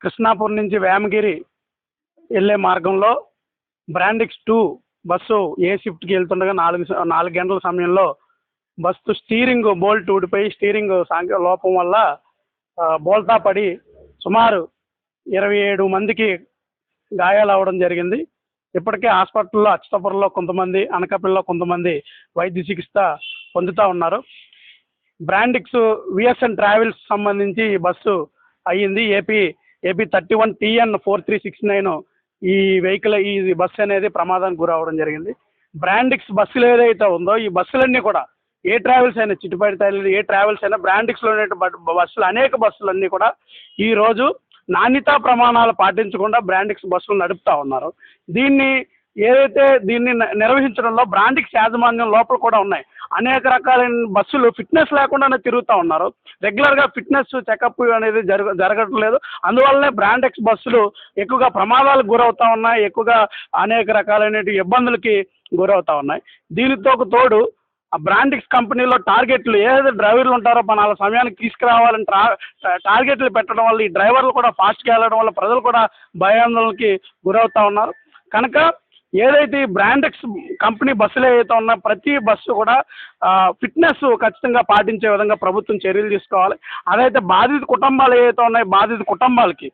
కృష్ణాపూర్ నుంచి వేమగిరి వెళ్ళే మార్గంలో బ్రాండిక్స్ 2 బస్సు ఏ షిఫ్ట్కి వెళ్తుండగా 4 గంటల సమయంలో బస్సు స్టీరింగ్ బోల్ట్ ఊడిపోయి స్టీరింగ్ లోపం వల్ల బోల్తా పడి సుమారు 27 మందికి గాయాలు అవ్వడం జరిగింది. ఇప్పటికే హాస్పిటల్లో అచ్యుతాపురంలో కొంతమంది, అనకాపల్లిలో కొంతమంది వైద్య చికిత్స పొందుతూ ఉన్నారు. బ్రాండిక్స్ విఎస్ఎన్ ట్రావెల్స్ సంబంధించి ఈ బస్సు అయ్యింది. ఏపీ 31 TN 4369 ఈ వెహికల్, ఈ బస్సు అనేది ప్రమాదానికి గురవడం జరిగింది. బ్రాండిక్స్ బస్సులు ఏదైతే ఉందో ఈ బస్సులన్నీ కూడా ఏ ట్రావెల్స్ అయినా, చిట్టుపేట తల్లి ఏ ట్రావెల్స్ అయినా బ్రాండిక్స్లో బస్సులు, అనేక బస్సులన్నీ కూడా ఈరోజు నాణ్యతా ప్రమాణాలు పాటించకుండా బ్రాండిక్స్ బస్సులు నడుపుతూ ఉన్నారు. దీన్ని నిర్వహించడంలో బ్రాండిక్స్ యాజమాన్యం లోపల కూడా ఉన్నాయి. అనేక రకాలైన బస్సులు ఫిట్నెస్ లేకుండానే తిరుగుతూ ఉన్నారు. రెగ్యులర్గా ఫిట్నెస్ చెకప్ అనేది జరగట్లేదు. అందువల్లనే బ్రాండిక్స్ బస్సులు ఎక్కువగా ప్రమాదాలకు గురవుతూ ఉన్నాయి, ఎక్కువగా అనేక రకాలైన ఇబ్బందులకి గురవుతూ ఉన్నాయి. దీనితో తోడు ఆ బ్రాండిక్స్ కంపెనీలో టార్గెట్లు, ఏదైతే డ్రైవర్లు ఉంటారో పలానా సమయానికి తీసుకురావాలని టార్గెట్లు పెట్టడం వల్ల ఈ డ్రైవర్లు కూడా ఫాస్ట్గా వెళ్ళడం వల్ల ప్రజలు కూడా భయాందోళనకి గురవుతూ ఉన్నారు. కనుక ఏదైతే ఈ బ్రాండిక్స్ కంపెనీ బస్సులు ఏదైతే ఉన్నా ప్రతి బస్సు కూడా ఫిట్నెస్ ఖచ్చితంగా పాటించే విధంగా ప్రభుత్వం చర్యలు తీసుకోవాలి. అదైతే బాధిత కుటుంబాలు ఏవైతే ఉన్నాయో బాధిత కుటుంబాలకి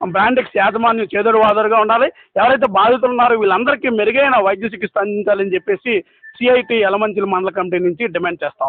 బ్రాండిక్స్ యాజమాన్యం చేదోడు వాదోడుగా ఉండాలి. ఎవరైతే బాధితులు ఉన్నారో వీళ్ళందరికీ మెరుగైన వైద్య చికిత్స అందించాలని చెప్పేసి CIT యలమంచిలి మండల కమిటీ నుంచి డిమాండ్ చేస్తా ఉన్నాం.